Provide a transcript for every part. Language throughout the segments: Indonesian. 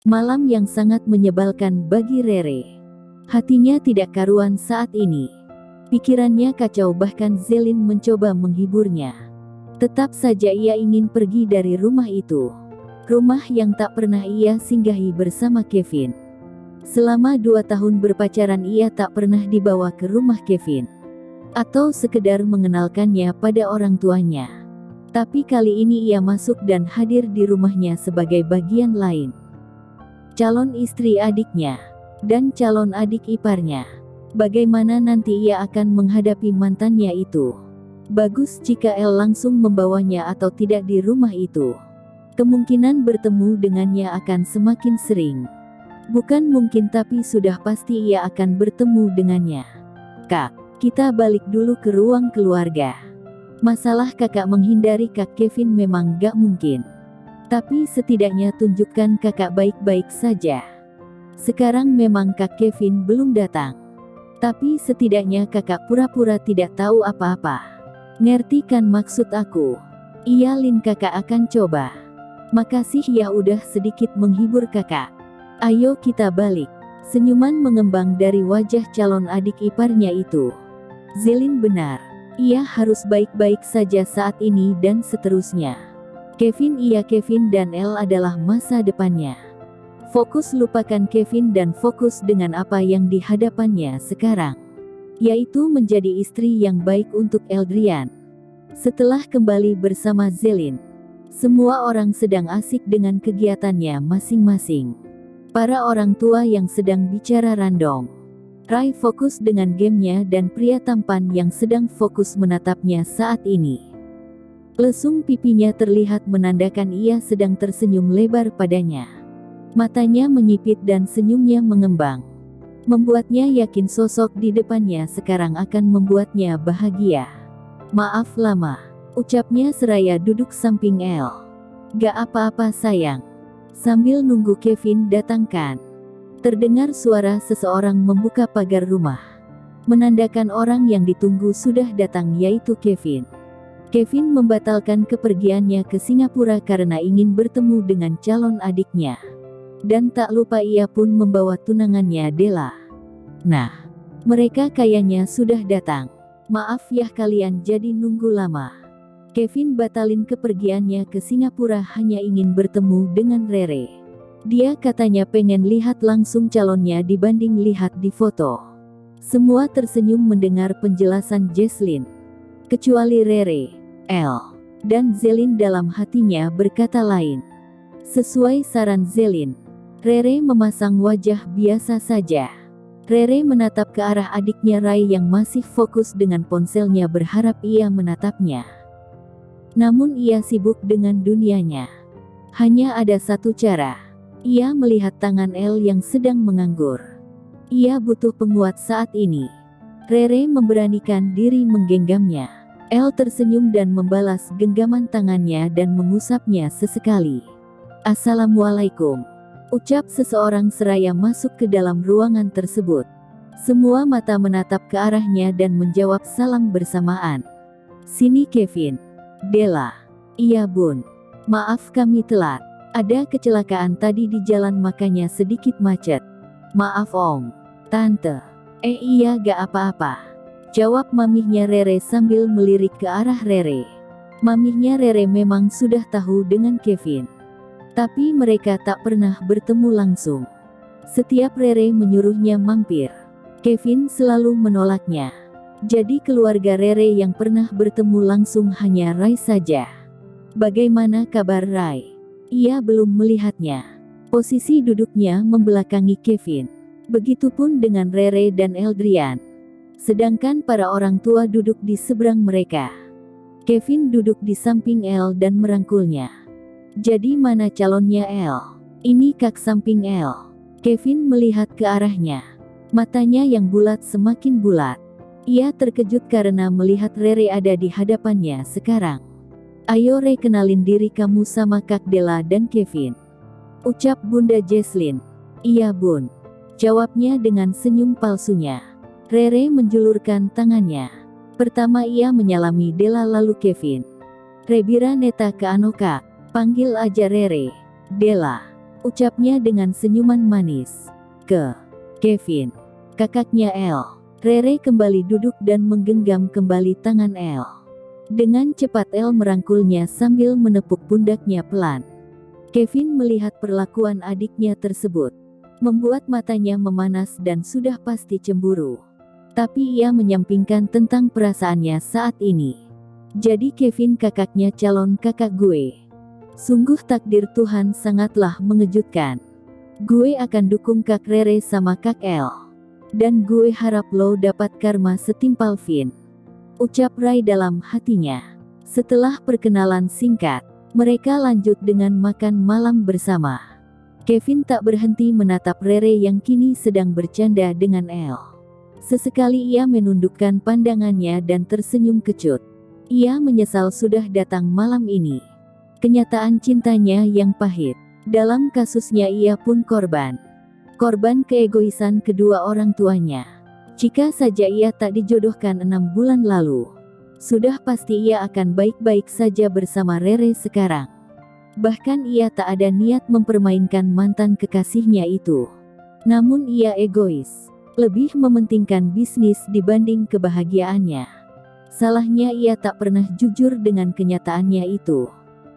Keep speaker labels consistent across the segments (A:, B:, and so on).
A: Malam yang sangat menyebalkan bagi Rere. Hatinya tidak karuan saat ini. Pikirannya kacau, bahkan Zelin mencoba menghiburnya. Tetap saja ia ingin pergi dari rumah itu. Rumah yang tak pernah ia singgahi bersama Kevin. Selama 2 tahun berpacaran ia tak pernah dibawa ke rumah Kevin. Atau sekedar mengenalkannya pada orang tuanya. Tapi kali ini ia masuk dan hadir di rumahnya sebagai bagian lain. Calon istri adiknya, dan calon adik iparnya. Bagaimana nanti ia akan menghadapi mantannya itu? Bagus jika El langsung membawanya atau tidak di rumah itu. Kemungkinan bertemu dengannya akan semakin sering. Bukan mungkin tapi sudah pasti ia akan bertemu dengannya. Kak, kita balik dulu ke ruang keluarga. Masalah kakak menghindari Kak Kevin memang gak mungkin. Tapi setidaknya tunjukkan kakak baik-baik saja. Sekarang memang Kak Kevin belum datang. Tapi setidaknya kakak pura-pura tidak tahu apa-apa. Ngerti kan maksud aku? Iya Lin, kakak akan coba. Makasih ya udah sedikit menghibur kakak. Ayo kita balik. Senyuman mengembang dari wajah calon adik iparnya itu. Zelin benar. Ia harus baik-baik saja saat ini dan seterusnya. Kevin dan El adalah masa depannya. Fokus lupakan Kevin dan fokus dengan apa yang dihadapannya sekarang. Yaitu menjadi istri yang baik untuk Eldrian. Setelah kembali bersama Zelin, semua orang sedang asik dengan kegiatannya masing-masing. Para orang tua yang sedang bicara random. Rai fokus dengan gamenya dan pria tampan yang sedang fokus menatapnya saat ini. Lesung pipinya terlihat menandakan ia sedang tersenyum lebar padanya. Matanya menyipit dan senyumnya mengembang. Membuatnya yakin sosok di depannya sekarang akan membuatnya bahagia. Maaf lama, ucapnya seraya duduk samping El. Gak apa-apa sayang. Sambil nunggu Kevin datangkan. Terdengar suara seseorang membuka pagar rumah. Menandakan orang yang ditunggu sudah datang, yaitu Kevin. Kevin membatalkan kepergiannya ke Singapura karena ingin bertemu dengan calon adiknya. Dan tak lupa ia pun membawa tunangannya Della. Nah, mereka kayaknya sudah datang. Maaf ya kalian jadi nunggu lama. Kevin batalin kepergiannya ke Singapura hanya ingin bertemu dengan Rere. Dia katanya pengen lihat langsung calonnya dibanding lihat di foto. Semua tersenyum mendengar penjelasan Jesslyn. Kecuali Rere, El, dan Zelin dalam hatinya berkata lain. Sesuai saran Zelin, Rere memasang wajah biasa saja. Rere menatap ke arah adiknya Rai yang masih fokus dengan ponselnya berharap ia menatapnya. Namun ia sibuk dengan dunianya. Hanya ada satu cara. Ia melihat tangan El yang sedang menganggur. Ia butuh penguat saat ini. Rere memberanikan diri menggenggamnya. El tersenyum dan membalas genggaman tangannya dan mengusapnya sesekali. Assalamualaikum, ucap seseorang seraya masuk ke dalam ruangan tersebut. Semua mata menatap ke arahnya dan menjawab salam bersamaan. Sini Kevin. Della. Iya bun. Maaf kami telat. Ada kecelakaan tadi di jalan makanya sedikit macet. Maaf om. Tante. Iya gak apa-apa. Jawab mamihnya Rere sambil melirik ke arah Rere. Mamihnya Rere memang sudah tahu dengan Kevin. Tapi mereka tak pernah bertemu langsung. Setiap Rere menyuruhnya mampir, Kevin selalu menolaknya. Jadi keluarga Rere yang pernah bertemu langsung hanya Rai saja. Bagaimana kabar Rai? Ia belum melihatnya. Posisi duduknya membelakangi Kevin. Begitupun dengan Rere dan Eldrian. Sedangkan para orang tua duduk di seberang mereka. Kevin duduk di samping El dan merangkulnya. Jadi mana calonnya El? Ini kak samping El. Kevin melihat ke arahnya. Matanya yang bulat semakin bulat. Ia terkejut karena melihat Rere ada di hadapannya sekarang. Ayo Re, kenalin diri kamu sama Kak Della dan Kevin. Ucap Bunda Jesslyn. Iya bun. Jawabnya dengan senyum palsunya. Rere menjulurkan tangannya. Pertama ia menyalami Della lalu Kevin. Rebira neta ke Anoka. Panggil aja Rere. Della. ucapnya dengan senyuman manis. Kevin, kakaknya El. Rere kembali duduk dan menggenggam kembali tangan El. Dengan cepat El merangkulnya sambil menepuk pundaknya pelan. Kevin melihat perlakuan adiknya tersebut, membuat matanya memanas dan sudah pasti cemburu. Tapi ia menyampingkan tentang perasaannya saat ini. Jadi Kevin kakaknya calon kakak gue. Sungguh takdir Tuhan sangatlah mengejutkan. Gue akan dukung Kak Rere sama Kak El. Dan gue harap lo dapat karma setimpal Vin, ucap Ray dalam hatinya. Setelah perkenalan singkat, mereka lanjut dengan makan malam bersama. Kevin tak berhenti menatap Rere yang kini sedang bercanda dengan El. Sesekali ia menundukkan pandangannya dan tersenyum kecut. Ia menyesal sudah datang malam ini. Kenyataan cintanya yang pahit. Dalam kasusnya ia pun korban keegoisan kedua orang tuanya. Jika saja ia tak dijodohkan 6 bulan lalu, sudah pasti ia akan baik-baik saja bersama Rere sekarang. Bahkan ia tak ada niat mempermainkan mantan kekasihnya itu. Namun ia egois, lebih mementingkan bisnis dibanding kebahagiaannya. Salahnya ia tak pernah jujur dengan kenyataannya itu,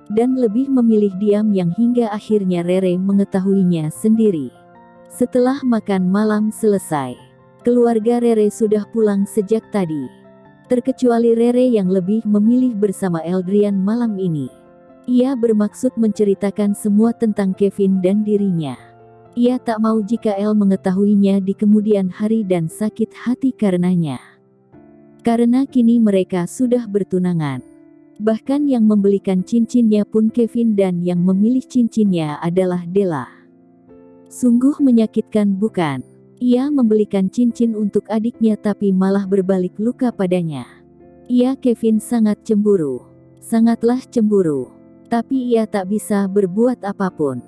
A: dan lebih memilih diam yang hingga akhirnya Rere mengetahuinya sendiri. Setelah makan malam selesai, keluarga Rere sudah pulang sejak tadi. Terkecuali Rere yang lebih memilih bersama Eldrian malam ini. Ia bermaksud menceritakan semua tentang Kevin dan dirinya. Ia tak mau jika El mengetahuinya di kemudian hari dan sakit hati karenanya. Karena kini mereka sudah bertunangan. Bahkan yang membelikan cincinnya pun Kevin dan yang memilih cincinnya adalah Della. Sungguh menyakitkan bukan? Ia membelikan cincin untuk adiknya tapi malah berbalik luka padanya. Ia Kevin sangat cemburu. Sangatlah cemburu. Tapi ia tak bisa berbuat apapun.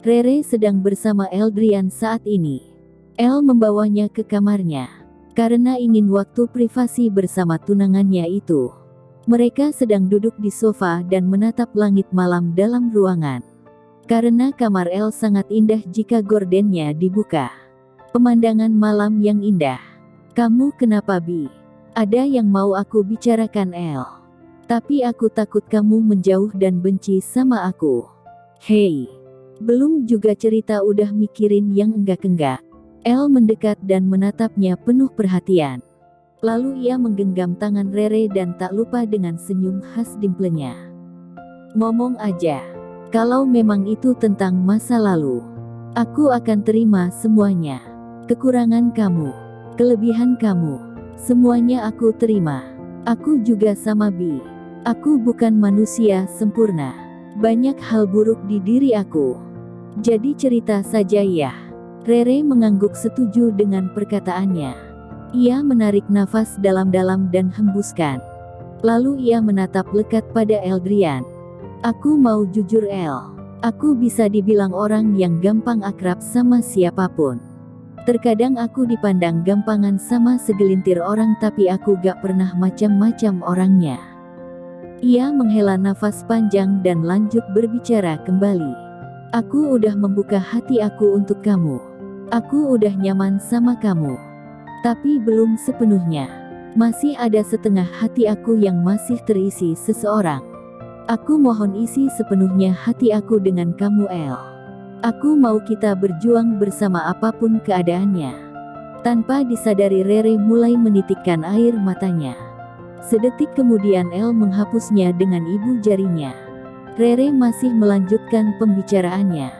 A: Rere sedang bersama Eldrian saat ini. El membawanya ke kamarnya. Karena ingin waktu privasi bersama tunangannya itu. Mereka sedang duduk di sofa dan menatap langit malam dalam ruangan. Karena kamar El sangat indah jika gordennya dibuka. Pemandangan malam yang indah. Kamu kenapa Bi? Ada yang mau aku bicarakan El. Tapi aku takut kamu menjauh dan benci sama aku. Hei. Belum juga cerita udah mikirin yang enggak-enggak. El mendekat dan menatapnya penuh perhatian. Lalu ia menggenggam tangan Rere dan tak lupa dengan senyum khas dimplenya. Ngomong aja. Kalau memang itu tentang masa lalu, aku akan terima semuanya. Kekurangan kamu, kelebihan kamu, semuanya aku terima. Aku juga sama Bi. Aku bukan manusia sempurna. Banyak hal buruk di diri aku. Jadi cerita saja ya. Rere mengangguk setuju dengan perkataannya. Ia menarik nafas dalam-dalam dan hembuskan. Lalu ia menatap lekat pada Eldrian. Aku mau jujur El. Aku bisa dibilang orang yang gampang akrab sama siapapun. Terkadang aku dipandang gampangan sama segelintir orang tapi aku gak pernah macam-macam orangnya. Ia menghela nafas panjang dan lanjut berbicara kembali. Aku udah membuka hati aku untuk kamu. Aku udah nyaman sama kamu. Tapi belum sepenuhnya. Masih ada setengah hati aku yang masih terisi seseorang. Aku mohon isi sepenuhnya hati aku dengan kamu El. Aku mau kita berjuang bersama apapun keadaannya. Tanpa disadari Rere mulai menitikkan air matanya. Sedetik kemudian El menghapusnya dengan ibu jarinya. Rere masih melanjutkan pembicaraannya.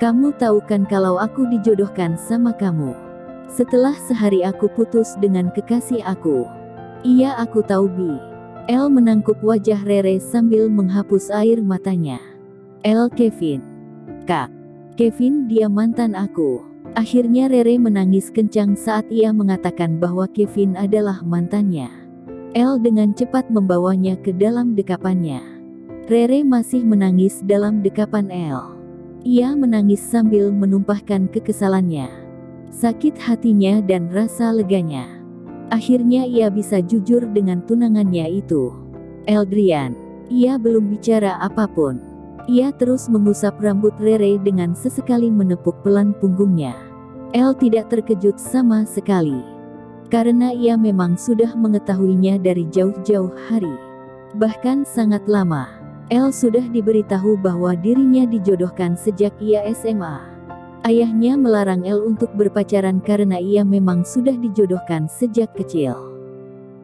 A: Kamu tahu kan kalau aku dijodohkan sama kamu. Setelah sehari aku putus dengan kekasih aku. Iya aku tahu Bi. El menangkup wajah Rere sambil menghapus air matanya. El Kevin. Kak. Kevin dia mantan aku. Akhirnya Rere menangis kencang saat ia mengatakan bahwa Kevin adalah mantannya. El dengan cepat membawanya ke dalam dekapannya. Rere masih menangis dalam dekapan El. Ia menangis sambil menumpahkan kekesalannya, sakit hatinya dan rasa leganya. Akhirnya ia bisa jujur dengan tunangannya itu. Eldrian. Ia belum bicara apapun. Ia terus mengusap rambut Rere dengan sesekali menepuk pelan punggungnya. El tidak terkejut sama sekali. Karena ia memang sudah mengetahuinya dari jauh-jauh hari. Bahkan sangat lama. El sudah diberitahu bahwa dirinya dijodohkan sejak ia SMA. Ayahnya melarang El untuk berpacaran karena ia memang sudah dijodohkan sejak kecil.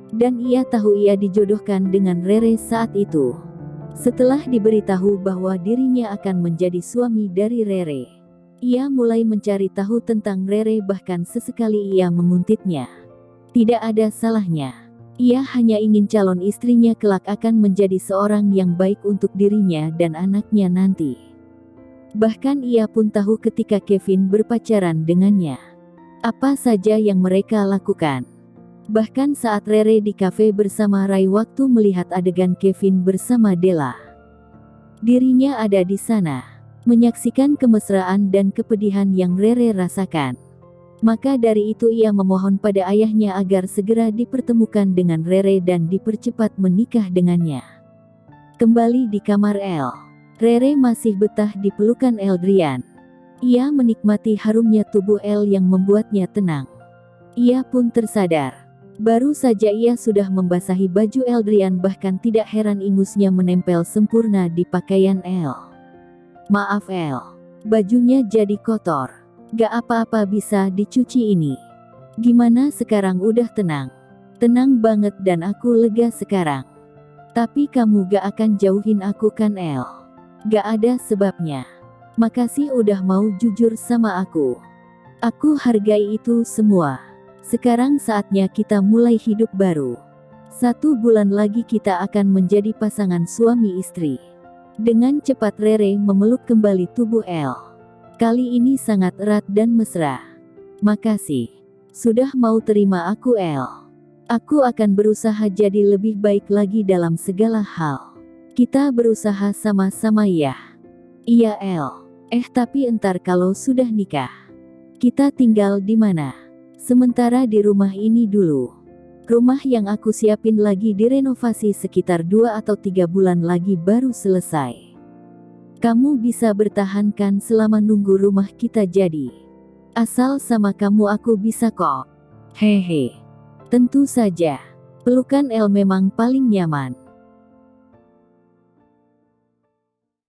A: Dan ia tahu ia dijodohkan dengan Rere saat itu. Setelah diberitahu bahwa dirinya akan menjadi suami dari Rere, ia mulai mencari tahu tentang Rere, bahkan sesekali ia menguntitnya. Tidak ada salahnya. Ia hanya ingin calon istrinya kelak akan menjadi seorang yang baik untuk dirinya dan anaknya nanti. Bahkan ia pun tahu ketika Kevin berpacaran dengannya, apa saja yang mereka lakukan. Bahkan saat Rere di kafe bersama Rai waktu melihat adegan Kevin bersama Della, dirinya ada di sana, menyaksikan kemesraan dan kepedihan yang Rere rasakan. Maka dari itu ia memohon pada ayahnya agar segera dipertemukan dengan Rere dan dipercepat menikah dengannya. Kembali di kamar El, Rere masih betah di pelukan Eldrian. Ia menikmati harumnya tubuh El yang membuatnya tenang. Ia pun tersadar. Baru saja ia sudah membasahi baju Eldrian, bahkan tidak heran ingusnya menempel sempurna di pakaian El. Maaf El, bajunya jadi kotor. Gak apa-apa, bisa dicuci ini. Gimana sekarang, udah tenang? Tenang banget dan aku lega sekarang. Tapi kamu gak akan jauhin aku kan El? Gak ada sebabnya. Makasih udah mau jujur sama aku. Aku hargai itu semua. Sekarang saatnya kita mulai hidup baru. 1 bulan lagi kita akan menjadi pasangan suami istri. Dengan cepat Rere memeluk kembali tubuh El. Kali ini sangat erat dan mesra. Makasih. Sudah mau terima aku El. Aku akan berusaha jadi lebih baik lagi dalam segala hal. Kita berusaha sama-sama ya. Iya El. Tapi entar kalau sudah nikah, kita tinggal di mana? Sementara di rumah ini dulu. Rumah yang aku siapin lagi direnovasi, sekitar 2 atau 3 bulan lagi baru selesai. Kamu bisa bertahan kan selama nunggu rumah kita jadi? Asal sama kamu aku bisa kok. Hehe. Tentu saja. Pelukan El memang paling nyaman.